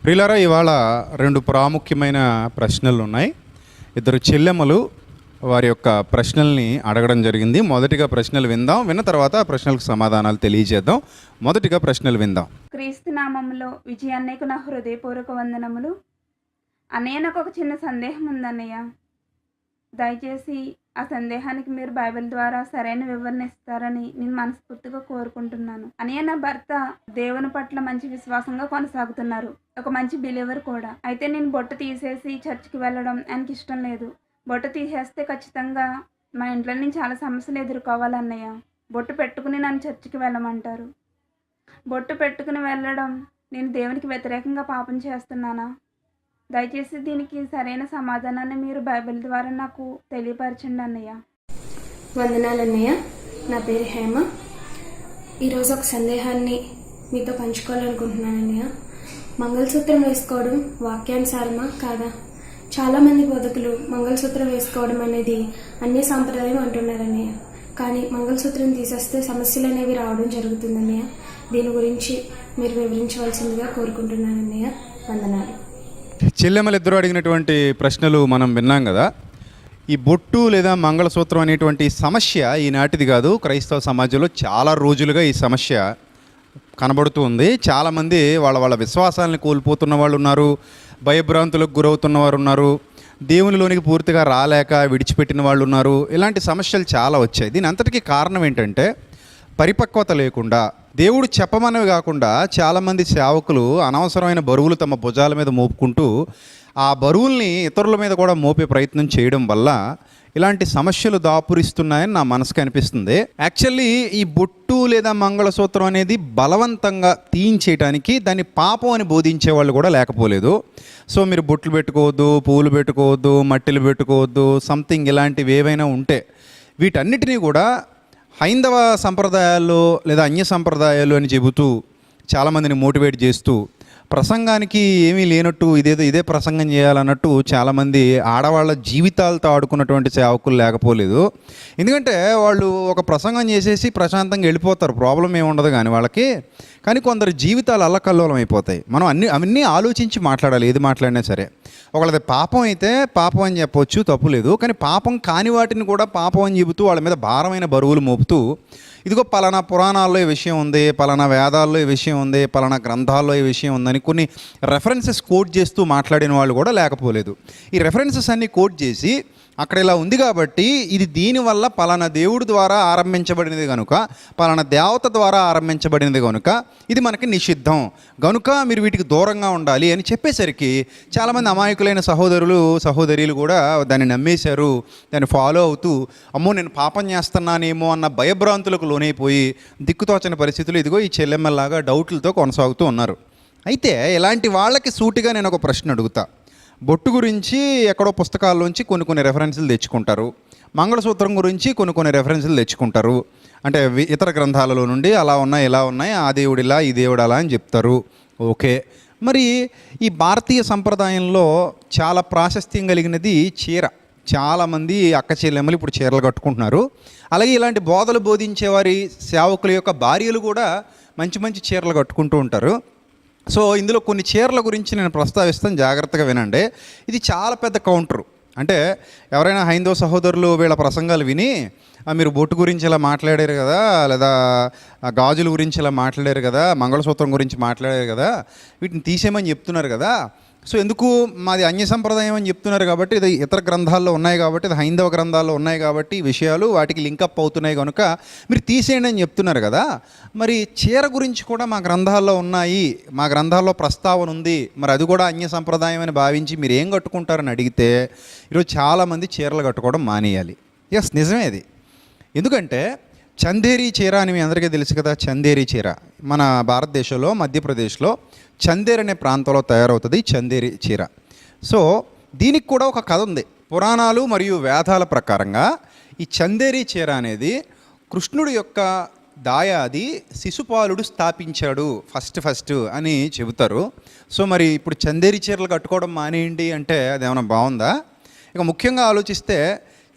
ప్రియులారా, ఇవాళ రెండు ప్రాముఖ్యమైన ప్రశ్నలు ఉన్నాయి. ఇద్దరు చెల్లెమ్మలు వారి యొక్క ప్రశ్నల్ని అడగడం జరిగింది. మొదటిగా ప్రశ్నలు విందాం, విన్న తర్వాత ఆ ప్రశ్నలకు సమాధానాలు తెలియజేద్దాం. మొదటిగా ప్రశ్నలు విందాం. క్రీస్తు నామములో విజయాన్నయ్యకు నా హృదయపూర్వక వందనములు. అన్నయ్య, నాకు ఒక చిన్న సందేహం ఉందన్నయ్య. దయచేసి ఆ సందేహానికి మీరు బైబిల్ ద్వారా సరైన వివరణ ఇస్తారని నేను మనస్ఫూర్తిగా కోరుకుంటున్నాను. అన్నయ్య, నా భర్త దేవుని పట్ల మంచి విశ్వాసంగా కొనసాగుతున్నారు, ఒక మంచి బిలీవర్ కూడా. అయితే నేను బొట్టు తీసేసి చర్చికి వెళ్ళడం ఆయనకి ఇష్టం లేదు. బొట్టు తీసేస్తే ఖచ్చితంగా మా ఇంట్లో నేను చాలా సమస్యలు ఎదుర్కోవాలన్నయ్య. బొట్టు పెట్టుకుని నన్ను చర్చికి వెళ్ళమంటారు. బొట్టు పెట్టుకుని వెళ్ళడం నేను దేవునికి వ్యతిరేకంగా పాపం చేస్తున్నానా? దయచేసి దీనికి సరైన సమాధానాన్ని మీరు బైబిల్ ద్వారా నాకు తెలియపరచండి అన్నయ్య. వందనాలు అన్నయ్య. నా పేరు హేమ. ఈరోజు ఒక సందేహాన్ని మీతో పంచుకోవాలనుకుంటున్నాను అన్నయ్య. మంగళసూత్రం వేసుకోవడం వాక్యానుసారమా కాదా? చాలామంది బోధకులు మంగళసూత్రం వేసుకోవడం అనేది అన్య సాంప్రదాయం అంటున్నారు అన్నయ్య. కానీ మంగళసూత్రం తీసేస్తే సమస్యలు అనేవి రావడం జరుగుతుంది అన్నయ్య. దీని గురించి మీరు వివరించవలసిందిగా కోరుకుంటున్నాను అన్నయ్య. వందనాలు. చెల్లెమ్మలు ఇద్దరు అడిగినటువంటి ప్రశ్నలు మనం విన్నాం కదా. ఈ బొట్టు లేదా మంగళసూత్రం అనేటువంటి సమస్య ఈనాటిది కాదు. క్రైస్తవ సమాజంలో చాలా రోజులుగా ఈ సమస్య కనబడుతూ ఉంది. చాలామంది వాళ్ళ విశ్వాసాలను కోల్పోతున్న వాళ్ళు ఉన్నారు, భయభ్రాంతులకు గురవుతున్న వారు ఉన్నారు, దేవునిలోనికి పూర్తిగా రాలేక విడిచిపెట్టిన వాళ్ళు ఉన్నారు. ఇలాంటి సమస్యలు చాలా వచ్చాయి. దీని అంతటికీ కారణం ఏంటంటే పరిపక్వత లేకుండా, దేవుడు చెప్పమన్నవి కాకుండా చాలామంది సేవకులు అనవసరమైన బరువులు తమ భుజాల మీద మోపుకుంటూ ఆ బరువుల్ని ఇతరుల మీద కూడా మోపే ప్రయత్నం చేయడం వల్ల ఇలాంటి సమస్యలు దాపురిస్తున్నాయని నా మనసుకు అనిపిస్తుంది. యాక్చువల్లీ ఈ బొట్టు లేదా మంగళసూత్రం అనేది బలవంతంగా తీయించేయడానికి దాన్ని పాపం అని బోధించే వాళ్ళు కూడా లేకపోలేదు. సో మీరు బొట్లు పెట్టుకోవద్దు, పువ్వులు పెట్టుకోవద్దు, మట్టిలు పెట్టుకోవద్దు, సంథింగ్ ఇలాంటివి ఏవైనా ఉంటే వీటన్నిటినీ కూడా హైందవ సంప్రదాయాల్లో లేదా అన్య సంప్రదాయాలు అని చెబుతూ చాలామందిని మోటివేట్ చేస్తూ ప్రసంగానికి ఏమీ లేనట్టు ఇదే ప్రసంగం చేయాలన్నట్టు చాలామంది ఆడవాళ్ళ జీవితాలతో ఆడుకున్నటువంటి సేవకులు లేకపోలేదు. ఎందుకంటే వాళ్ళు ఒక ప్రసంగం చేసేసి ప్రశాంతంగా వెళ్ళిపోతారు, ప్రాబ్లం ఏమి ఉండదు కానీ వాళ్ళకి. కానీ కొందరు జీవితాలు అల్లకల్లోలం అయిపోతాయి. మనం అవన్నీ ఆలోచించి మాట్లాడాలి, ఏది మాట్లాడినా సరే. ఒకళ్ళది పాపం అయితే పాపం అని చెప్పవచ్చు, తప్పు లేదు. కానీ పాపం కాని వాటిని కూడా పాపం అని చెబుతూ వాళ్ళ మీద భారమైన బరువులు మోపుతూ, ఇదిగో పలానా పురాణాల్లో ఈ విషయం ఉంది, పలానా వేదాల్లో ఈ విషయం ఉంది, పలానా గ్రంథాల్లో ఈ విషయం ఉందని కొన్ని రెఫరెన్సెస్ కోట్ చేస్తూ మాట్లాడిన వాళ్ళు కూడా లేకపోలేదు. ఈ రెఫరెన్సెస్ అన్నీ కోట్ చేసి అక్కడ ఇలా ఉంది కాబట్టి ఇది దీనివల్ల పలానా దేవుడి ద్వారా ఆరంభించబడినది కనుక, పలానా దేవత ద్వారా ఆరంభించబడినది కనుక ఇది మనకి నిషిద్ధం కనుక మీరు వీటికి దూరంగా ఉండాలి అని చెప్పేసరికి చాలామంది అమాయకులైన సహోదరీలు కూడా దాన్ని నమ్మేశారు. దాన్ని ఫాలో అవుతూ అమ్మో నేను పాపం చేస్తున్నానేమో అన్న భయభ్రాంతులకు లోనైపోయి దిక్కుతోచని పరిస్థితులు ఇదిగో ఈ చెల్లెమ్మలాగా డౌట్లతో కొనసాగుతూ ఉన్నారు. అయితే ఇలాంటి వాళ్ళకి సూటిగా నేను ఒక ప్రశ్న అడుగుతా. బొట్టు గురించి ఎక్కడో పుస్తకాల్లోంచి కొన్ని రెఫరెన్సులు తెచ్చుకుంటారు, మంగళసూత్రం గురించి కొన్ని రెఫరెన్సులు తెచ్చుకుంటారు. అంటే ఇతర గ్రంథాలలో నుండి అలా ఉన్నాయి ఇలా ఉన్నాయి, ఆ దేవుడు ఇలా ఈ దేవుడు అలా అని చెప్తారు. ఓకే, మరి ఈ భారతీయ సంప్రదాయంలో చాలా ప్రాశస్త్యం కలిగినది చీర. చాలామంది అక్క చెల్లెమ్మలు ఇప్పుడు చీరలు కట్టుకుంటున్నారు. అలాగే ఇలాంటి బోధలు బోధించేవారి సేవకుల యొక్క భార్యలు కూడా మంచి చీరలు కట్టుకుంటూ ఉంటారు. సో ఇందులో కొన్ని చీరల గురించి నేను ప్రస్తావిస్తాను, జాగ్రత్తగా వినండి. ఇది చాలా పెద్ద కౌంటరు. అంటే ఎవరైనా హైందవ సహోదరులు వీళ్ళ ప్రసంగాలు విని మీరు బొట్టు గురించి ఇలా మాట్లాడారు కదా, లేదా గాజుల గురించి ఇలా మాట్లాడారు కదా, మంగళసూత్రం గురించి మాట్లాడారు కదా, వీటిని తీసేయమని చెప్తున్నారు కదా, సో ఎందుకు మాది అన్య సంప్రదాయం అని చెప్తున్నారు కాబట్టి, ఇది ఇతర గ్రంథాల్లో ఉన్నాయి కాబట్టి, ఇది హైందవ గ్రంథాల్లో ఉన్నాయి కాబట్టి ఈ విషయాలు వాటికి లింకప్ అవుతున్నాయి కనుక మీరు తీసేయండి అని చెప్తున్నారు కదా, మరి చీర గురించి కూడా మా గ్రంథాల్లో ఉన్నాయి, మా గ్రంథాల్లో ప్రస్తావన ఉంది, మరి అది కూడా అన్య సంప్రదాయం అని భావించి మీరు ఏం కట్టుకుంటారని అడిగితే ఈరోజు చాలామంది చీరలు కట్టుకోవడం మానేయాలి. ఎస్, నిజమే అది. ఎందుకంటే చందేరి చీర అని మీ అందరికీ తెలుసు కదా. చందేరి చీర మన భారతదేశంలో మధ్యప్రదేశ్లో చందేర్ అనే ప్రాంతంలో తయారవుతుంది చందేరి చీర. సో దీనికి కూడా ఒక కథ ఉంది. పురాణాలు మరియు వేదాల ప్రకారంగా ఈ చందేరి చీర అనేది కృష్ణుడి యొక్క దాయాది శిశుపాలుడు స్థాపించాడు ఫస్ట్ అని చెబుతారు. సో మరి ఇప్పుడు చందేరి చీరలు కట్టుకోవడం మానేయండి అంటే అదేమైనా బాగుందా? ఇక ముఖ్యంగా ఆలోచిస్తే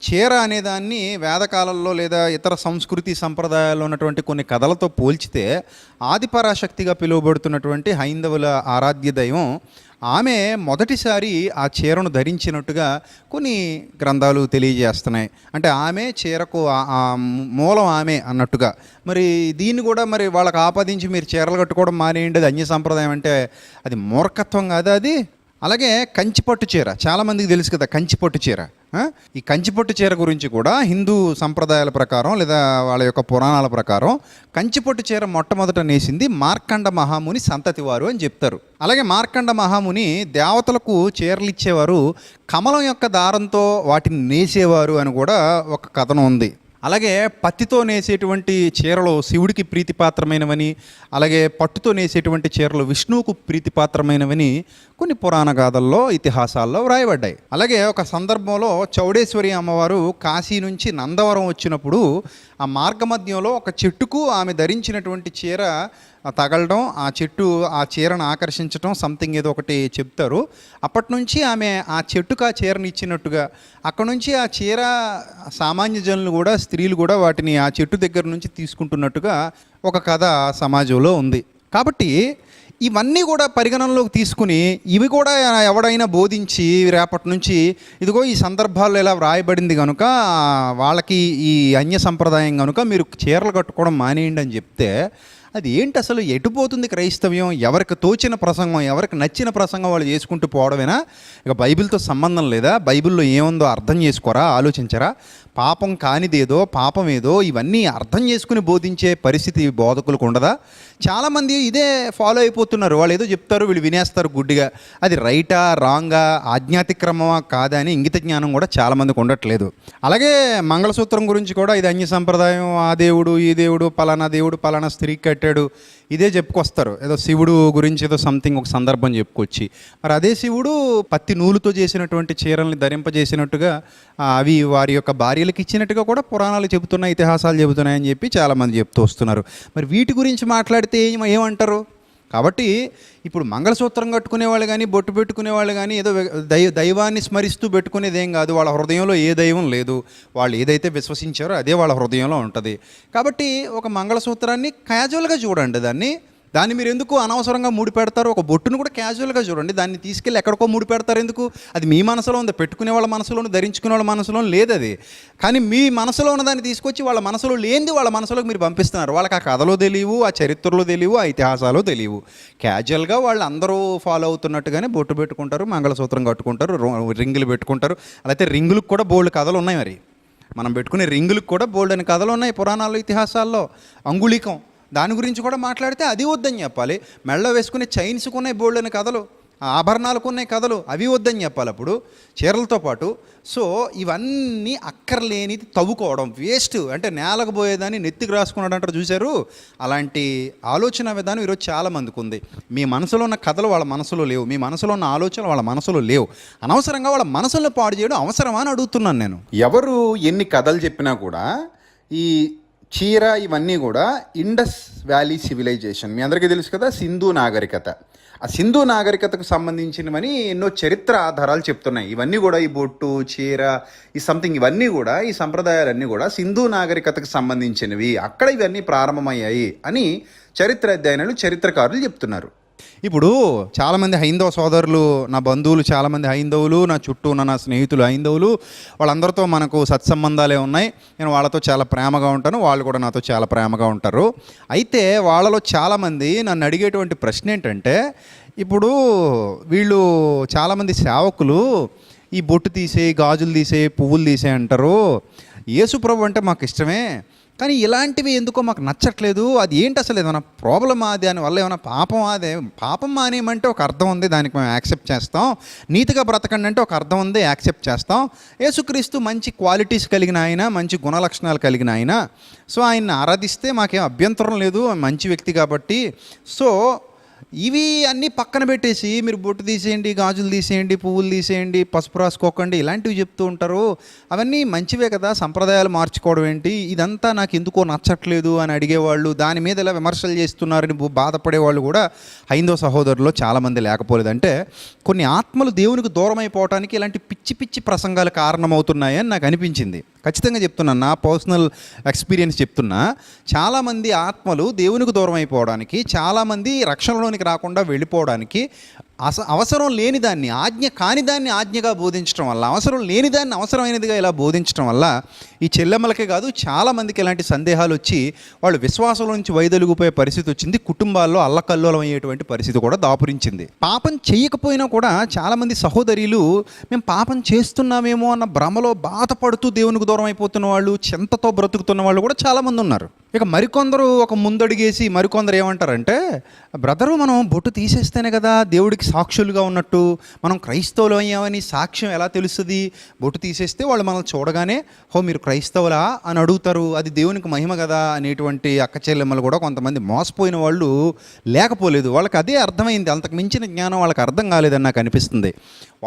చీర అనేదాన్ని వేదకాలంలో లేదా ఇతర సంస్కృతి సంప్రదాయాల్లో ఉన్నటువంటి కొన్ని కథలతో పోల్చితే ఆదిపరాశక్తిగా పిలువబడుతున్నటువంటి హైందవుల ఆరాధ్య దైవం ఆమె మొదటిసారి ఆ చీరను ధరించినట్టుగా కొన్ని గ్రంథాలు తెలియజేస్తున్నాయి. అంటే ఆమె చీరకు ఆ మూలం ఆమె అన్నట్టుగా. మరి దీన్ని కూడా మరి వాళ్ళకి ఆపాదించి మీరు చీరలు కట్టుకోవడం మానేయండి, అది అన్య సంప్రదాయం అంటే అది మూర్ఖత్వం కాదా అది? అలాగే కంచిపట్టు చీర చాలామందికి తెలుసు కదా, కంచిపట్టు చీర. ఈ కంచిపట్టు చీర గురించి కూడా హిందూ సంప్రదాయాల ప్రకారం లేదా వాళ్ళ యొక్క పురాణాల ప్రకారం కంచిపట్టు చీర మొట్టమొదట నేసింది మార్కండ మహాముని సంతతి వారు అని చెప్తారు. అలాగే మార్కండ మహాముని దేవతలకు చీరలు ఇచ్చేవారు, కమలం యొక్క దారంతో వాటిని నేసేవారు అని కూడా ఒక కథనం ఉంది. అలాగే పత్తితో నేసేటువంటి చీరలు శివుడికి ప్రీతిపాత్రమైనవని, అలాగే పట్టుతో నేసేటువంటి చీరలు విష్ణువుకు ప్రీతిపాత్రమైనవని కొన్ని పురాణ గాథల్లో ఇతిహాసాల్లో వ్రాయబడ్డాయి. అలాగే ఒక సందర్భంలో చౌడేశ్వరి అమ్మవారు కాశీ నుంచి నందవరం వచ్చినప్పుడు ఆ మార్గమధ్యంలో ఒక చెట్టుకు ఆమె ధరించినటువంటి చీర తగలడం, ఆ చెట్టు ఆ చీరను ఆకర్షించడం, సంథింగ్ ఏదో ఒకటి చెప్తారు. అప్పటి నుంచి ఆమె ఆ చెట్టుకు ఆ చీరను ఇచ్చినట్టుగా, అక్కడ నుంచి ఆ చీర సామాన్య జనులు కూడా, స్త్రీలు కూడా వాటిని ఆ చెట్టు దగ్గర నుంచి తీసుకుంటున్నట్టుగా ఒక కథ సమాజంలో ఉంది. కాబట్టి ఇవన్నీ కూడా పరిగణనలోకి తీసుకుని ఇవి కూడా ఎవడైనా బోధించి రేపటి నుంచి ఇదిగో ఈ సందర్భాల్లో ఇలా వ్రాయబడింది కనుక వాళ్ళకి ఈ అన్య సంప్రదాయం కనుక మీరు చీరలు కట్టుకోవడం మానేయండి అని చెప్తే అది ఏంటి అసలు? ఎటుపోతుంది క్రైస్తవ్యం? ఎవరికి తోచిన ప్రసంగం, ఎవరికి నచ్చిన ప్రసంగం వాళ్ళు చేసుకుంటూ పోవడమేనా? ఇక బైబిల్తో సంబంధం లేదా? బైబిల్లో ఏముందో అర్థం చేసుకోరా, ఆలోచించరా? పాపం కానిదేదో పాపం ఏదో ఇవన్నీ అర్థం చేసుకుని బోధించే పరిస్థితి బోధకులకు ఉండదా? చాలామంది ఇదే ఫాలో అయిపోతున్నారు. వాళ్ళు ఏదో చెప్తారు, వీళ్ళు వినేస్తారు గుడ్డిగా. అది రైటా రాంగా, ఆజ్ఞాతిక్రమమా కాదా అని ఇంగిత జ్ఞానం కూడా చాలామందికి ఉండట్లేదు. అలాగే మంగళసూత్రం గురించి కూడా ఇది అన్య సంప్రదాయం, ఆ దేవుడు ఈ దేవుడు పలానా స్త్రీకి కట్టాడు, ఇదే చెప్పుకొస్తారు. ఏదో శివుడు గురించి ఏదో సంథింగ్ ఒక సందర్భం చెప్పుకొచ్చి, మరి అదే శివుడు పత్తి నూలుతో చేసినటువంటి చీరల్ని ధరింపజేసినట్టుగా అవి వారి యొక్క భార్యలకు ఇచ్చినట్టుగా కూడా పురాణాలు చెబుతున్నాయి, ఇతిహాసాలు చెబుతున్నాయని చెప్పి చాలామంది చెప్తూ వస్తున్నారు. మరి వీటి గురించి మాట్లాడితే ఏమంటారు? కాబట్టి ఇప్పుడు మంగళసూత్రం కట్టుకునే వాళ్ళు కానీ, బొట్టు పెట్టుకునే వాళ్ళు కానీ ఏదో దైవాన్ని స్మరిస్తూ పెట్టుకునేదేం కాదు. వాళ్ళ హృదయంలో ఏ దైవం లేదు. వాళ్ళు ఏదైతే విశ్వసించారో అదే వాళ్ళ హృదయంలో ఉంటుంది. కాబట్టి ఒక మంగళసూత్రాన్ని క్యాజువల్గా చూడండి. దాన్ని మీరు ఎందుకు అనవసరంగా ముడి పెడతారు? ఒక బొట్టును కూడా క్యాజువల్గా చూడండి. దాన్ని తీసుకెళ్ళి ఎక్కడికో ముడి పెడతారు ఎందుకు? అది మీ మనసులో ఉంది, పెట్టుకునే వాళ్ళ మనసులోను, ధరించుకునే వాళ్ళ మనసులో లేదు అది. కానీ మీ మనసులో ఉన్న దాన్ని తీసుకొచ్చి వాళ్ళ మనసులో లేనిది వాళ్ళ మనసులోకి మీరు పంపిస్తున్నారు. వాళ్ళకి ఆ కథలో తెలియవు, ఆ చరిత్రలో తెలియవు, ఆ ఇతిహాసాలు తెలియవు. క్యాజువల్గా వాళ్ళు అందరూ ఫాలో అవుతున్నట్టుగానే బొట్టు పెట్టుకుంటారు, మంగళసూత్రం కట్టుకుంటారు, రింగులు పెట్టుకుంటారు. అలాగే రింగులకు కూడా బోల్డ్ కథలు ఉన్నాయి. మరి మనం పెట్టుకునే రింగులకు కూడా బోల్డ్ అని కథలు ఉన్నాయి పురాణాల్లో, ఇతిహాసాల్లో. అంగుళీకం, దాని గురించి కూడా మాట్లాడితే అది వద్దని చెప్పాలి. మెళ్ళ వేసుకునే చైన్స్కు ఉన్నాయి బోల్డ్ అని కథలు, ఆభరణాలకు ఉన్నాయి కథలు, అవి వద్దని చెప్పాలి అప్పుడు చీరలతో పాటు. సో ఇవన్నీ అక్కర్లేనిది తవ్వుకోవడం వేస్ట్. అంటే నేలకు పోయేదాన్ని నెత్తికి రాసుకున్నాడు అంటారు చూశారు, అలాంటి ఆలోచన విధానం ఈరోజు చాలామందికి ఉంది. మీ మనసులో ఉన్న కథలు వాళ్ళ మనసులో లేవు, మీ మనసులో ఉన్న ఆలోచనలు వాళ్ళ మనసులో లేవు. అనవసరంగా వాళ్ళ మనసులో పాడు చేయడం అవసరమా అని అడుగుతున్నాను నేను. ఎవరు ఎన్ని కథలు చెప్పినా కూడా ఈ చీర ఇవన్నీ కూడా ఇండస్ వ్యాలీ సివిలైజేషన్, మీ అందరికీ తెలుసు కదా, సింధు నాగరికత. ఆ సింధు నాగరికతకు సంబంధించినవని ఎన్నో చరిత్ర ఆధారాలు చెప్తున్నాయి. ఇవన్నీ కూడా ఈ బొట్టు, చీర, ఈ సంథింగ్ ఇవన్నీ కూడా, ఈ సంప్రదాయాలన్నీ కూడా సింధు నాగరికతకు సంబంధించినవి, అక్కడ ఇవన్నీ ప్రారంభమయ్యాయి అని చరిత్ర అధ్యయనాలు, చరిత్రకారులు చెప్తున్నారు. ఇప్పుడు చాలామంది హైందవ సోదరులు, నా బంధువులు చాలామంది హైందవులు, నా చుట్టూ ఉన్న నా స్నేహితులు హైందవులు, వాళ్ళందరితో మనకు సత్సంబంధాలే ఉన్నాయి. నేను వాళ్ళతో చాలా ప్రేమగా ఉంటాను, వాళ్ళు కూడా నాతో చాలా ప్రేమగా ఉంటారు. అయితే వాళ్ళలో చాలామంది నన్ను అడిగేటువంటి ప్రశ్న ఏంటంటే, ఇప్పుడు వీళ్ళు చాలామంది సేవకులు ఈ బొట్టు తీసే, గాజులు తీసే, పువ్వులు తీసే అంటారు. యేసుప్రభు అంటే మాకు ఇష్టమే, కానీ ఇలాంటివి ఎందుకో మాకు నచ్చట్లేదు. అది ఏంటి అసలు? ఏమైనా ప్రాబ్లమా? దానివల్ల ఏమైనా పాపం? అదే పాపం మానేయమంటే ఒక అర్థం ఉంది, దానికి మేము యాక్సెప్ట్ చేస్తాం. నీతిగా బ్రతకండి అంటే ఒక అర్థం ఉంది, యాక్సెప్ట్ చేస్తాం. యేసుక్రీస్తు మంచి క్వాలిటీస్ కలిగిన ఆయన, మంచి గుణలక్షణాలు కలిగిన ఆయన. సో ఆయన్ని ఆరాధిస్తే మాకేం అభ్యంతరం లేదు, మంచి వ్యక్తి కాబట్టి. సో ఇవి అన్నీ పక్కన పెట్టేసి మీరు బొట్టు తీసేయండి, గాజులు తీసేయండి, పువ్వులు తీసేయండి, పసుపు రాసుకోకండి ఇలాంటివి చెప్తూ ఉంటారు. అవన్నీ మంచివే కదా, సంప్రదాయాలు మార్చుకోవడం ఏంటి, ఇదంతా నాకు ఎందుకో నచ్చట్లేదు అని అడిగేవాళ్ళు, దాని మీద ఇలా విమర్శలు చేస్తున్నారని బాధపడేవాళ్ళు కూడా హైందవ సహోదరుల్లో చాలామంది లేకపోలేదు. అంటే కొన్ని ఆత్మలు దేవునికి దూరం అయిపోవటానికి ఇలాంటి పిచ్చి పిచ్చి ప్రసంగాలు కారణమవుతున్నాయని నాకు అనిపించింది. ఖచ్చితంగా చెప్తున్నా, నా పర్సనల్ ఎక్స్పీరియన్స్ చెప్తున్నా. చాలామంది ఆత్మలు దేవునికి దూరం అయిపోవడానికి, చాలామంది రక్షణలోనికి రాకుండా వెళ్ళిపోవడానికి అవసరం లేని దాన్ని, ఆజ్ఞ కాని దాన్ని ఆజ్ఞగా బోధించడం వల్ల, అవసరం లేని దాన్ని అవసరమైనదిగా ఇలా బోధించడం వల్ల ఈ చెల్లెమ్మలకే కాదు చాలామందికి ఇలాంటి సందేహాలు వచ్చి వాళ్ళు విశ్వాసం నుంచి వైదొలిగిపోయే పరిస్థితి వచ్చింది. కుటుంబాల్లో అల్లకల్లోలం అయ్యేటువంటి పరిస్థితి కూడా దాపురించింది. పాపం చేయకపోయినా కూడా చాలామంది సహోదరులు మేము పాపం చేస్తున్నామేమో అన్న భ్రమలో బాధపడుతూ దేవునికి దూరం అయిపోతున్న వాళ్ళు, చింతతో బ్రతుకుతున్న వాళ్ళు కూడా చాలామంది ఉన్నారు. ఇక మరికొందరు ఒక ముందడుగేసి మరికొందరు ఏమంటారంటే, బ్రదరు మనం బొట్టు తీసేస్తేనే కదా దేవుడికి సాక్షులుగా ఉన్నట్టు, మనం క్రైస్తవులు అయ్యామని సాక్ష్యం ఎలా తెలుస్తుంది, బొట్టు తీసేస్తే వాళ్ళు మనల్ని చూడగానే హో మీరు క్రైస్తవులా అని అడుగుతారు, అది దేవునికి మహిమ కదా అనేటువంటి అక్క చెల్లెమ్మలు కూడా కొంతమంది మోసపోయిన వాళ్ళు లేకపోలేదు. వాళ్ళకి అదే అర్థమైంది, అంతకు మించిన జ్ఞానం వాళ్ళకి అర్థం కాలేదని నాకు అనిపిస్తుంది.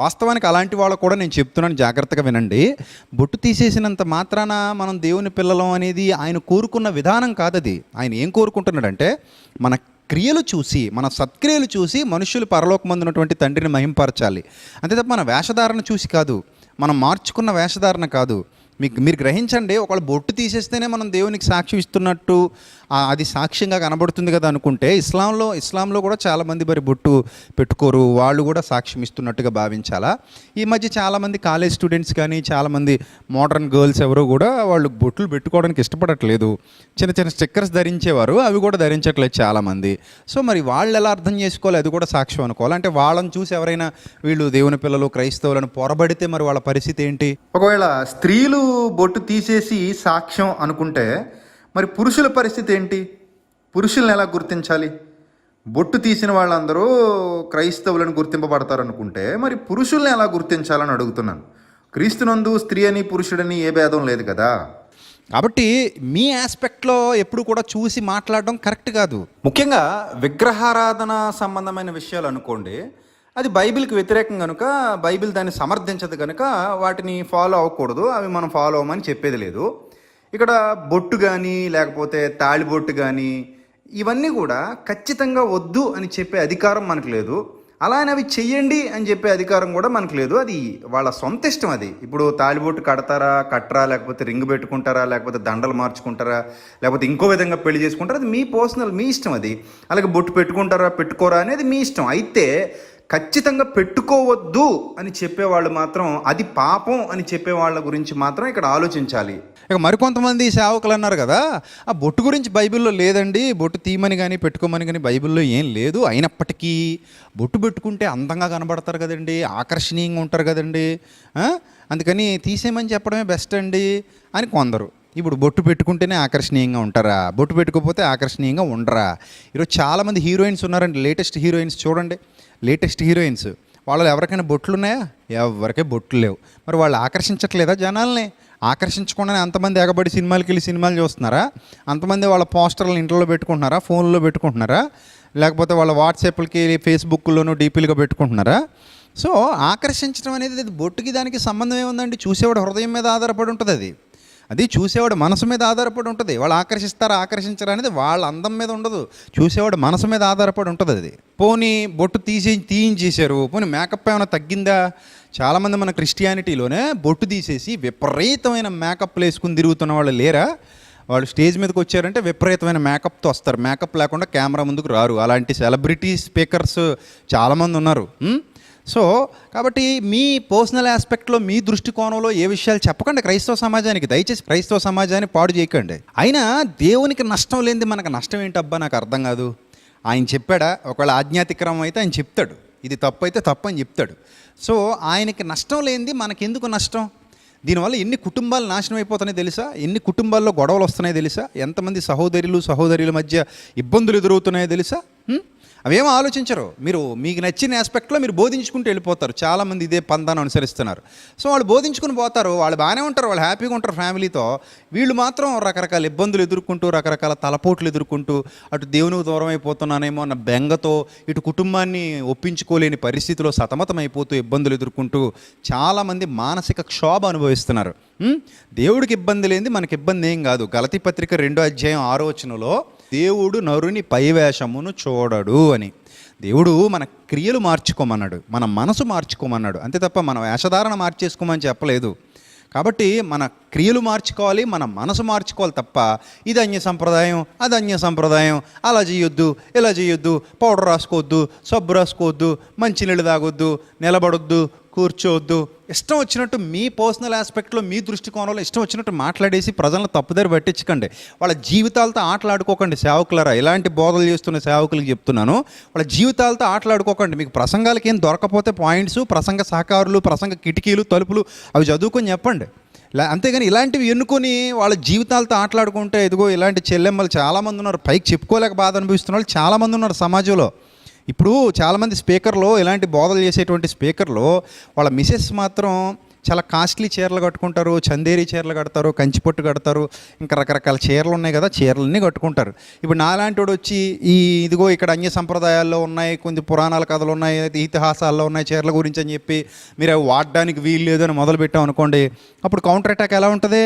వాస్తవానికి అలాంటి వాళ్ళకు కూడా నేను చెప్తున్నాను, జాగ్రత్తగా వినండి. బొట్టు తీసేసినంత మాత్రాన మనం దేవుని పిల్లలం అనేది ఆయన కోరుకున్న విధానం కాదది. ఆయన ఏం కోరుకుంటున్నాడంటే మన క్రియలు చూసి, మన సత్క్రియలు చూసి మనుషులు పరలోకమందున్నటువంటి తండ్రిని మహింపరచాలి. అంతే తప్ప మన వేషధారణ చూసి కాదు, మనం మార్చుకున్న వేషధారణ కాదు. మీరు గ్రహించండి, ఒకళ్ళు బొట్టు తీసేస్తేనే మనం దేవునికి సాక్ష్యం ఇస్తున్నట్టు అది సాక్ష్యంగా కనబడుతుంది కదా అనుకుంటే, ఇస్లాంలో కూడా చాలామంది మరి బొట్టు పెట్టుకోరు, వాళ్ళు కూడా సాక్ష్యం ఇస్తున్నట్టుగా భావించాలా? ఈ మధ్య చాలామంది కాలేజ్ స్టూడెంట్స్ కానీ చాలామంది మోడర్న్ గర్ల్స్ ఎవరో కూడా వాళ్ళు బొట్లు పెట్టుకోవడానికి ఇష్టపడట్లేదు. చిన్న చిన్న స్టిక్కర్స్ ధరించేవారు, అవి కూడా ధరించట్లేదు చాలామంది. సో మరి వాళ్ళు ఎలా అర్థం చేసుకోవాలి, అది కూడా సాక్ష్యం అనుకోవాలి. అంటే వాళ్ళని చూసి ఎవరైనా వీళ్ళు దేవుని పిల్లలు క్రైస్తవులను పొరబడితే మరి వాళ్ళ పరిస్థితి ఏంటి? ఒకవేళ స్త్రీలు బొట్టు తీసేసి సాక్ష్యం అనుకుంటే మరి పురుషుల పరిస్థితి ఏంటి? పురుషుల్ని ఎలా గుర్తించాలి? బొట్టు తీసిన వాళ్ళందరూ క్రైస్తవులను గుర్తింపబడతారు అనుకుంటే మరి పురుషుల్ని ఎలా గుర్తించాలని అడుగుతున్నాను. క్రీస్తునందు స్త్రీ అని పురుషుడని ఏ భేదం లేదు కదా. కాబట్టి మీ ఆస్పెక్ట్లో ఎప్పుడు కూడా చూసి మాట్లాడడం కరెక్ట్ కాదు. ముఖ్యంగా విగ్రహారాధన సంబంధమైన విషయాలు అనుకోండి, అది బైబిల్కి వ్యతిరేకం కనుక, బైబిల్ దాన్ని సమర్థించదు కనుక వాటిని ఫాలో అవ్వకూడదు, అవి మనం ఫాలో అవ్వమని చెప్పేది లేదు. ఇక్కడ బొట్టు కానీ లేకపోతే తాళిబొట్టు కానీ ఇవన్నీ కూడా ఖచ్చితంగా వద్దు అని చెప్పే అధికారం మనకు లేదు. అలానే అవి చెయ్యండి అని చెప్పే అధికారం కూడా మనకు లేదు. అది వాళ్ళ సొంత ఇష్టం. అది ఇప్పుడు తాళిబొట్టు కడతారా కట్టరా, లేకపోతే రింగ్ పెట్టుకుంటారా, లేకపోతే దండలు మార్చుకుంటారా, లేకపోతే ఇంకో విధంగా పెళ్లి చేసుకుంటారా, అది మీ పర్సనల్, మీ ఇష్టం. అది అలాగే బొట్టు పెట్టుకుంటారా పెట్టుకోరా అనేది మీ ఇష్టం. అయితే ఖచ్చితంగా పెట్టుకోవద్దు అని చెప్పేవాళ్ళు మాత్రం, అది పాపం అని చెప్పేవాళ్ళ గురించి మాత్రం ఇక్కడ ఆలోచించాలి. ఇక మరికొంతమంది సేవకులు అన్నారు కదా, ఆ బొట్టు గురించి బైబిల్లో లేదండి, బొట్టు తీయమని కానీ పెట్టుకోమని కానీ బైబిల్లో ఏం లేదు, అయినప్పటికీ బొట్టు పెట్టుకుంటే అందంగా కనబడతారు కదండి, ఆకర్షణీయంగా ఉంటారు కదండి, అందుకని తీసేయమని చెప్పడమే బెస్ట్ అండి అని కొందరు. ఇప్పుడు బొట్టు పెట్టుకుంటేనే ఆకర్షణీయంగా ఉంటారా, బొట్టు పెట్టుకోకపోతే ఆకర్షణీయంగా ఉండరా? ఈరోజు చాలామంది హీరోయిన్స్ ఉన్నారండి, లేటెస్ట్ హీరోయిన్స్ చూడండి, లేటెస్ట్ హీరోయిన్స్ వాళ్ళు ఎవరికైనా బొట్లు ఉన్నాయా? ఎవరికే బొట్లు లేవు. మరి వాళ్ళు ఆకర్షించట్లేదా జనాల్ని? ఆకర్షించకుండానే అంతమంది ఎగబడి సినిమాలకి వెళ్ళి సినిమాలు చూస్తున్నారా? అంతమంది వాళ్ళ పోస్టర్లు ఇంట్లో పెట్టుకుంటున్నారా, ఫోన్లో పెట్టుకుంటున్నారా, లేకపోతే వాళ్ళ వాట్సాప్లకి ఫేస్బుక్లోనూ డీపీలుగా పెట్టుకుంటున్నారా? సో ఆకర్షించడం అనేది బొట్టుకి దానికి సంబంధం ఏముందండి? చూసేవాడు హృదయం మీద ఆధారపడి ఉంటుంది. అది చూసేవాడు మనసు మీద ఆధారపడి ఉంటుంది. వాళ్ళు ఆకర్షిస్తారా ఆకర్షించరా అనేది వాళ్ళ అందం మీద ఉండదు, చూసేవాడు మనసు మీద ఆధారపడి ఉంటుంది. అది పోనీ బొట్టు తీయించేశారు, పోనీ మేకప్ ఏమైనా తగ్గిందా? చాలామంది మన క్రిస్టియానిటీలోనే బొట్టు తీసేసి విపరీతమైన మేకప్ వేసుకుని తిరుగుతున్న వాళ్ళు లేరా? వాళ్ళు స్టేజ్ మీదకి వచ్చారంటే విపరీతమైన మేకప్తో వస్తారు, మేకప్ లేకుండా కెమెరా ముందుకు రారు. అలాంటి సెలబ్రిటీ స్పీకర్స్ చాలామంది ఉన్నారు. సో కాబట్టి మీ పర్సనల్ ఆస్పెక్ట్లో, మీ దృష్టికోణంలో ఏ విషయాలు చెప్పకండి క్రైస్తవ సమాజానికి. దయచేసి క్రైస్తవ సమాజాన్ని పాడు చేయకండి. అయినా దేవునికి నష్టం లేనిది మనకు నష్టం ఏంటబ్బా నాకు అర్థం కాదు. ఆయన చెప్పాడా? ఒకవేళ ఆజ్ఞాతిక్రమం అయితే ఆయన చెప్తాడు, ఇది తప్పు అయితే తప్పు అని చెప్తాడు. సో ఆయనకి నష్టం లేనిది మనకెందుకు నష్టం? దీనివల్ల ఎన్ని కుటుంబాలు నాశనం అయిపోతున్నాయి తెలుసా? ఎన్ని కుటుంబాల్లో గొడవలు వస్తున్నాయో తెలుసా? ఎంతమంది సహోదరుల మధ్య ఇబ్బందులు ఎదురవుతున్నాయో తెలుసా? అవేమో ఆలోచించరు. మీరు మీకు నచ్చిన ఆస్పెక్ట్లో మీరు బోధించుకుంటూ వెళ్ళిపోతారు. చాలామంది ఇదే పందాన్ని అనుసరిస్తున్నారు. సో వాళ్ళు బోధించుకుని పోతారు, వాళ్ళు బాగానే ఉంటారు, వాళ్ళు హ్యాపీగా ఉంటారు ఫ్యామిలీతో. వీళ్ళు మాత్రం రకరకాల ఇబ్బందులు ఎదుర్కొంటూ, రకరకాల తలపోట్లు ఎదుర్కొంటూ, అటు దేవునికి దూరం అయిపోతున్నానేమో అన్న బెంగతో, ఇటు కుటుంబాన్ని ఒప్పించుకోలేని పరిస్థితిలో సతమతమైపోతూ ఇబ్బందులు ఎదుర్కొంటూ చాలామంది మానసిక క్షోభ అనుభవిస్తున్నారు. దేవుడికి ఇబ్బంది లేనిది మనకి ఇబ్బంది ఏం కాదు. గలతీ పత్రిక 2:6 దేవుడు నరుని పైవేషమును చూడడు అని. దేవుడు మన క్రియలు మార్చుకోమన్నాడు, మన మనసు మార్చుకోమన్నాడు, అంతే తప్ప మన వేషధారణ మార్చేసుకోమని చెప్పలేదు. కాబట్టి మన క్రియలు మార్చుకోవాలి, మన మనసు మార్చుకోవాలి తప్ప ఇది అన్య సంప్రదాయం, అది అన్య సంప్రదాయం, అలా చేయొద్దు, ఇలా చేయొద్దు, పౌడర్ రాసుకోవద్దు, సబ్బు రాసుకోవద్దు, మంచినీళ్ళు తాగొద్దు, నిలబడొద్దు, కూర్చోవద్దు, ఇష్టం వచ్చినట్టు మీ పర్సనల్ ఆస్పెక్ట్లో మీ దృష్టికోణంలో ఇష్టం వచ్చినట్టు మాట్లాడేసి ప్రజలను తప్పుదారి పట్టించకండి. వాళ్ళ జీవితాలతో ఆటలాడుకోకండి సేవకులరా. ఇలాంటి బోధలు చేస్తున్న సేవకులకు చెప్తున్నాను, వాళ్ళ జీవితాలతో ఆటలాడుకోకండి. మీకు ప్రసంగాలకి ఏం దొరకపోతే పాయింట్స్, ప్రసంగ సహకారులు, ప్రసంగ కిటికీలు, తలుపులు అవి చదువుకొని చెప్పండి. అంతేగాని ఇలాంటివి ఎన్నుకొని వాళ్ళ జీవితాలతో ఆటలాడుకుంటే, ఇదిగో ఇలాంటి చెల్లెమ్మలు చాలామంది ఉన్నారు, పైకి చెప్పుకోలేక బాధ అనుభవిస్తున్న వాళ్ళు చాలామంది ఉన్నారు సమాజంలో. ఇప్పుడు చాలామంది స్పీకర్లు, ఇలాంటి బోధలు చేసేటువంటి స్పీకర్లు వాళ్ళ మిసెస్ మాత్రం చాలా కాస్ట్లీ చీరలు కట్టుకుంటారు, చందేరి చీరలు కడతారు, కంచిపొట్టు కడతారు, ఇంకా రకరకాల చీరలు ఉన్నాయి కదా, చీరలన్నీ కట్టుకుంటారు. ఇప్పుడు నాలాంటి వాడు వచ్చి ఇదిగో ఇక్కడ అన్య సంప్రదాయాల్లో ఉన్నాయి, కొన్ని పురాణాల కథలు ఉన్నాయి, ఇతిహాసాల్లో ఉన్నాయి చీరల గురించి అని చెప్పి మీరు అవి వాడడానికి వీలు లేదు అని మొదలుపెట్టాం అనుకోండి, అప్పుడు కౌంటర్ అటాక్ ఎలా ఉంటుంది?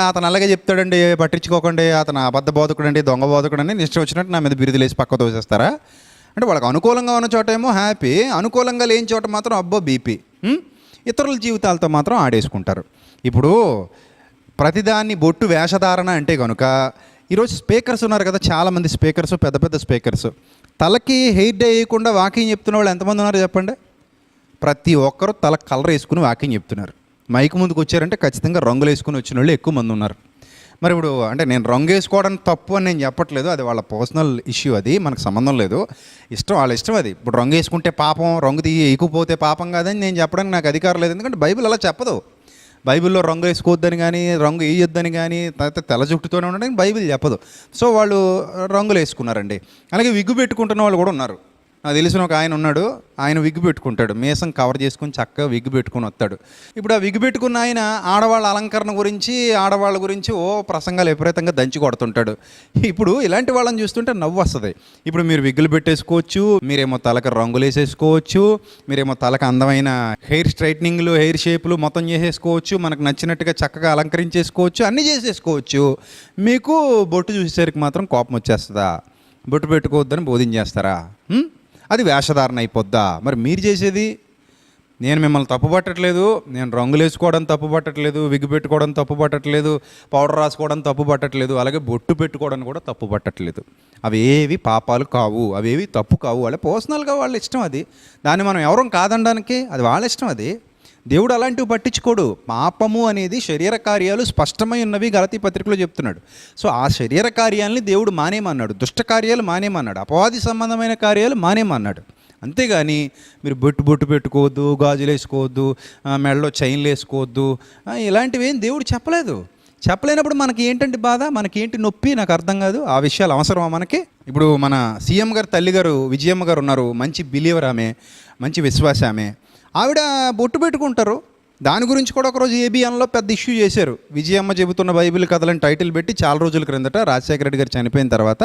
అతను అలాగే చెప్తాడండి, పట్టించుకోకండి, అతను అబద్ధ బోధకుడు అండి, దొంగ బోధకుడు అండి, ఇష్టం వచ్చినట్టు నా మీద బిరుదులేసి పక్క తోసేస్తారా? అంటే వాళ్ళకి అనుకూలంగా ఉన్న చోట ఏమో హ్యాపీ, అనుకూలంగా లేని చోట మాత్రం అబ్బో బీపీ. ఇతరుల జీవితాలతో మాత్రం ఆడేసుకుంటారు. ఇప్పుడు ప్రతిదాన్ని బొట్టు వేషధారణ అంటే కనుక, ఈరోజు స్పీకర్స్ ఉన్నారు కదా, చాలామంది స్పీకర్స్, పెద్ద పెద్ద స్పీకర్స్, తలకి హెయిర్ డే వేయకుండా వాకింగ్ చెప్తున్న వాళ్ళు ఎంతమంది ఉన్నారు చెప్పండి? ప్రతి ఒక్కరు తల కలర్ వేసుకుని వాకింగ్ చెప్తున్నారు. మైక్ ముందుకు వచ్చారంటే ఖచ్చితంగా రంగులు వేసుకుని వచ్చిన వాళ్ళు ఎక్కువ మంది ఉన్నారు. మరి ఇప్పుడు అంటే నేను రంగు వేసుకోవడం తప్పు అని నేను చెప్పట్లేదు, అది వాళ్ళ పర్సనల్ ఇష్యూ, అది మనకు సంబంధం లేదు, ఇష్టం, వాళ్ళ ఇష్టం అది. ఇప్పుడు రంగు వేసుకుంటే పాపం, రంగు వేయకపోతే పాపం కాదని నేను చెప్పడానికి నాకు అధికారం లేదు, ఎందుకంటే బైబిల్ అలా చెప్పదు. బైబిల్లో రంగు వేసుకోవద్దని కానీ, రంగు వేయొద్దని కానీ, తర్వాత తెల్ల జుట్టుతోనే ఉండడానికి బైబిల్ చెప్పదు. సో వాళ్ళు రంగులు వేసుకున్నారండి. అలాగే విగ్గు పెట్టుకుంటున్న వాళ్ళు కూడా ఉన్నారు. నాకు తెలిసిన ఒక ఆయన ఉన్నాడు, ఆయన విగ్గు పెట్టుకుంటాడు, మీసం కవర్ చేసుకుని చక్కగా విగ్గు పెట్టుకుని వస్తాడు. ఇప్పుడు ఆ విగ్గు పెట్టుకున్న ఆయన ఆడవాళ్ళ అలంకరణ గురించి, ఆడవాళ్ళ గురించి ప్రసంగాలు విపరీతంగా దంచి కొడుతుంటాడు. ఇప్పుడు ఇలాంటి వాళ్ళని చూస్తుంటే నవ్వు వస్తుంది. ఇప్పుడు మీరు విగ్గులు పెట్టేసుకోవచ్చు, మీరేమో తలకు రంగులు వేసేసుకోవచ్చు, మీరేమో తలకు అందమైన హెయిర్ స్ట్రైట్నింగ్లు, హెయిర్ షేపులు మొత్తం చేసేసుకోవచ్చు, మనకు నచ్చినట్టుగా చక్కగా అలంకరించేసుకోవచ్చు, అన్నీ చేసేసుకోవచ్చు. మీకు బొట్టు చూసేసరికి మాత్రం కోపం వచ్చేస్తుందా? బొట్టు పెట్టుకోవద్దని బోధించేస్తారా? అది వేషధారణ అయిపోద్దా? మరి మీరు చేసేది, నేను మిమ్మల్ని తప్పు పట్టట్లేదు, నేను రంగులు వేసుకోవడం తప్పు పట్టట్లేదు, విగ్గు పెట్టుకోవడం తప్పు పట్టట్లేదు, పౌడర్ రాసుకోవడం తప్పు పట్టట్లేదు, అలాగే బొట్టు పెట్టుకోవడం కూడా తప్పు పట్టట్లేదు. అవి ఏవి పాపాలు కావు, అవేవి తప్పు కావు, వాళ్ళ పర్సనల్గా వాళ్ళ ఇష్టం అది. దాన్ని మనం ఎవరం కాదనడానికి, అది వాళ్ళ ఇష్టం. అది దేవుడు అలాంటివి పట్టించుకోడు. పాపము అనేది శరీర కార్యాలు స్పష్టమై ఉన్నవి గలతీ పత్రికలో చెప్తున్నాడు. సో ఆ శరీర కార్యాలని దేవుడు మానేమన్నాడు, దుష్ట కార్యాలు మానేమన్నాడు, అపవాది సంబంధమైన కార్యాలు మానేమన్నాడు. అంతేగాని మీరు బొట్టు పెట్టుకోవద్దు, గాజులు వేసుకోవద్దు, మెడలో చైన్లు వేసుకోవద్దు, ఇలాంటివి ఏం దేవుడు చెప్పలేదు. చెప్పలేనప్పుడు మనకి ఏంటంటే బాధ, మనకేంటి నొప్పి, నాకు అర్థం కాదు. ఆ విషయాలు అవసరమా మనకి? ఇప్పుడు మన సీఎం గారు తల్లిగారు విజయమ్మ గారు ఉన్నారు, మంచి బిలీవర్ ఆమె, మంచి విశ్వాస ఆమె. ఆవిడ బొట్టు పెట్టుకుంటారు. దాని గురించి కూడా ఒకరోజు ఏబిఎన్లో పెద్ద ఇష్యూ చేశారు. విజయమ్మ చెబుతున్న బైబిల్ కథలని టైటిల్ పెట్టి చాలా రోజుల క్రిందట రాజశేఖర రెడ్డి గారు చనిపోయిన తర్వాత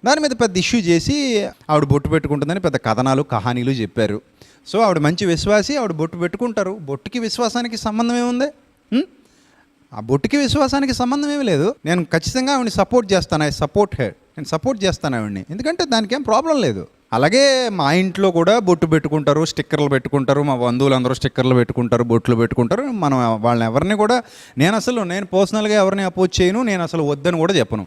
దాని మీద పెద్ద ఇష్యూ చేసి ఆవిడ బొట్టు పెట్టుకుంటుందని పెద్ద కథనాలు, కహానీలు చెప్పారు. సో ఆవిడ మంచి విశ్వాసి, ఆవిడ బొట్టు పెట్టుకుంటారు. బొట్టుకి విశ్వాసానికి సంబంధం ఏముంది? ఆ బొట్టుకి విశ్వాసానికి సంబంధం ఏమీ లేదు. నేను ఖచ్చితంగా ఆవిడని సపోర్ట్ చేస్తాను, నేను సపోర్ట్ చేస్తాను ఆవిడని, ఎందుకంటే దానికి ఏం ప్రాబ్లం లేదు. అలాగే మా ఇంట్లో కూడా బొట్టు పెట్టుకుంటారు, స్టిక్కర్లు పెట్టుకుంటారు, మా బంధువులు అందరూ స్టిక్కర్లు పెట్టుకుంటారు, బొట్లు పెట్టుకుంటారు. మనం వాళ్ళని ఎవరిని కూడా నేను పర్సనల్గా ఎవరిని అపోజ్ చేయను, నేను అసలు వద్దని కూడా చెప్పను.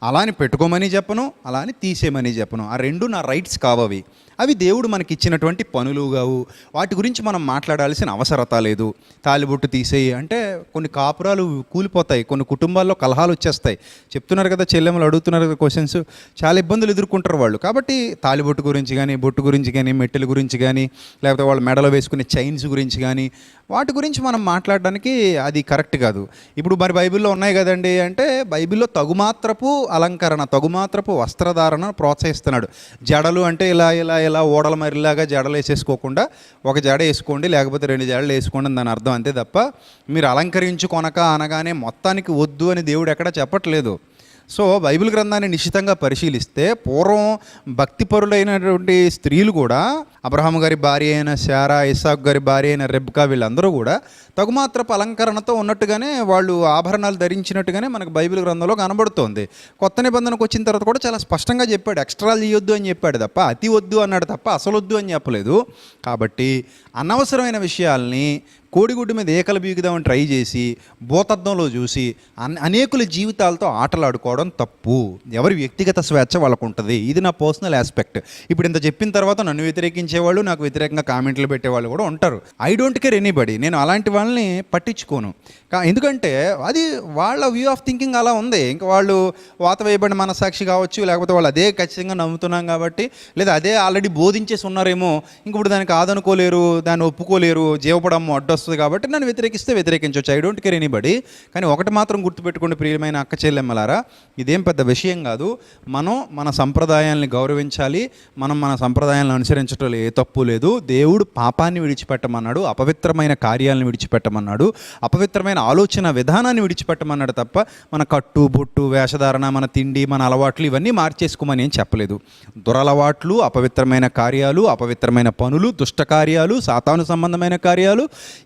అలా అని పెట్టుకోమని చెప్పను, అలా అని తీసేయమని చెప్పను. ఆ రెండు నా రైట్స్ కావవి. అవి దేవుడు మనకి ఇచ్చినటువంటి పనులు కావు. వాటి గురించి మనం మాట్లాడాల్సిన అవసరత లేదు. తాలిబొట్టు తీసేయి అంటే కొన్ని కాపురాలు కూలిపోతాయి, కొన్ని కుటుంబాల్లో కలహాలు వచ్చేస్తాయి. చెప్తున్నారు కదా, చెల్లెమ్మలు అడుగుతున్నారు కదా క్వశ్చన్స్, చాలా ఇబ్బందులు ఎదుర్కొంటారు వాళ్ళు. కాబట్టి తాలిబొట్టు గురించి కానీ, బొట్టు గురించి కానీ, మెట్టెల గురించి కానీ, లేకపోతే వాళ్ళ మెడలో వేసుకునే చైన్స్ గురించి కానీ, వాటి గురించి మనం మాట్లాడడానికి అది కరెక్ట్ కాదు. ఇప్పుడు మరి బైబిల్లో ఉన్నాయి కదండి అంటే, బైబిల్లో తగుమాత్రపు అలంకరణ, తగుమాత్రపు వస్త్రధారణ ప్రోత్సహిస్తున్నాడు. జడలు అంటే ఇలా ఇలా ఇలా ఓడల మరిలాగా జడలు వేసేసుకోకుండా ఒక జడ వేసుకోండి, లేకపోతే 2 జడలు వేసుకోండి అని దాని అర్థం. అంతే తప్ప మీరు అలంకరించుకొనక అనగానే మొత్తానికి వద్దు అని దేవుడు ఎక్కడ చెప్పట్లేదు. సో బైబిల్ గ్రంథాన్ని నిశ్చితంగా పరిశీలిస్తే పూర్వం భక్తిపరులైనటువంటి స్త్రీలు కూడా, అబ్రహాము గారి భార్య అయిన శారా, ఇస్సాకు గారి భార్య అయిన రెబ్కా, వీళ్ళందరూ కూడా తగుమాత్రపు అలంకరణతో ఉన్నట్టుగానే, వాళ్ళు ఆభరణాలు ధరించినట్టుగానే మనకు బైబిల్ గ్రంథంలో కనబడుతోంది. కొత్త నిబంధనకు వచ్చిన తర్వాత కూడా చాలా స్పష్టంగా చెప్పాడు, ఎక్స్ట్రాలు చేయొద్దు అని చెప్పాడు తప్ప అతి వద్దు అన్నాడు తప్ప అసలు వద్దు అని చెప్పలేదు. కాబట్టి అనవసరమైన విషయాల్ని కోడిగుడ్డు మీద ఏకలు బీగుదామని ట్రై చేసి భూతద్దంలో చూసి అనేకుల జీవితాలతో ఆటలాడుకోవడం తప్పు. ఎవరి వ్యక్తిగత స్వేచ్ఛ వాళ్ళకు ఉంటుంది. ఇది నా పర్సనల్ ఆస్పెక్ట్. ఇప్పుడు ఇంత చెప్పిన తర్వాత నన్ను వ్యతిరేకించేవాళ్ళు, నాకు వ్యతిరేకంగా కామెంట్లు పెట్టేవాళ్ళు కూడా ఉంటారు. I don't care anybody. నేను అలాంటి వాళ్ళని పట్టించుకోను. ఎందుకంటే అది వాళ్ళ వ్యూ ఆఫ్ థింకింగ్ అలా ఉంది. ఇంకా వాళ్ళు వాత వేయబడిన మనసాక్షి కావచ్చు, లేకపోతే వాళ్ళు అదే ఖచ్చితంగా నమ్ముతున్నాం కాబట్టి, లేదా అదే ఆల్రెడీ బోధించేసి ఉన్నారేమో, ఇంక ఇప్పుడు దానికి ఆదనుకోలేరు, దాన్ని ఒప్పుకోలేరు, జీవపడమ్మ అడ్డొస్తుంది కాబట్టి నన్ను వ్యతిరేకిస్తే వ్యతిరేకించవచ్చు. I don't care anybody. కానీ ఒకటి మాత్రం గుర్తుపెట్టుకోండి ప్రియమైన అక్క చెల్లెమ్మలారా, ఇదేం పెద్ద విషయం కాదు. మనం మన సంప్రదాయాల్ని గౌరవించాలి. మనం మన సంప్రదాయాలను అనుసరించడంలో ఏ తప్పు లేదు. దేవుడు పాపాన్ని విడిచిపెట్టమన్నాడు, అపవిత్రమైన కార్యాలను విడిచిపెట్టమన్నాడు, అపవిత్రమైన ఆలోచన విధానాన్ని విడిచిపెట్టమన్నాడు తప్ప మన కట్టు బొట్టు, వేషధారణ, మన తిండి, మన అలవాట్లు ఇవన్నీ మార్చేసుకోమని ఏం చెప్పలేదు. దురలవాట్లు, అపవిత్రమైన కార్యాలు, అపవిత్రమైన పనులు, దుష్ట కార్యాలు, సాతాను సంబంధమైన కార్యాలు,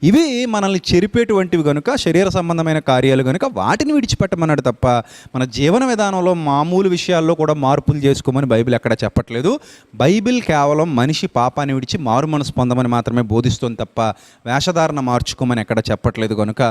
ఇవి మనల్ని చెరిపేటువంటివి కనుక, శరీర సంబంధమైన కార్యాలు కనుక వాటిని విడిచిపెట్టమన్నాడు తప్ప మన జీవన విధానంలో మామూలు విషయాల్లో కూడా మార్పులు చేసుకోమని బైబిల్ ఎక్కడ చెప్పట్లేదు. బైబిల్ కేవలం మనిషి పాపాన్ని విడిచి మారు మనసు పొందమని మాత్రమే బోధిస్తుంది తప్ప వేషధారణ మార్చుకోమని ఎక్కడ చెప్పట్లేదు. కనుక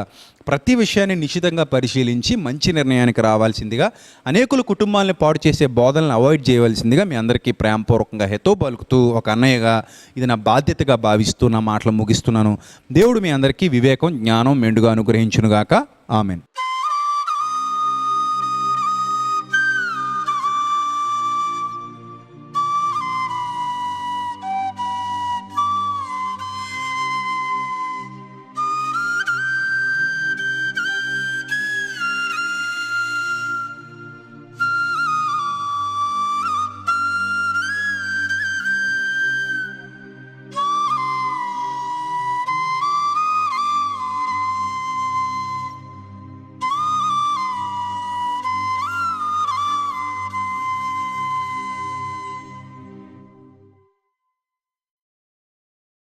ప్రతి విషయాన్ని నిశ్చితంగా పరిశీలించి మంచి నిర్ణయానికి రావాల్సిందిగా, అనేకుల కుటుంబాలను పాడు చేసే బోధనలను అవాయిడ్ చేయవలసిందిగా మీ అందరికీ ప్రేమపూర్వకంగా హితో పలుకుతూ, ఒక అన్నయ్యగా ఇది నా బాధ్యతగా భావిస్తూ నా మాటలు ముగిస్తున్నాను. దేవుడు మీ అందరికీ వివేకం, జ్ఞానం మెండుగా అనుగ్రహించునుగాక. ఆమెన్.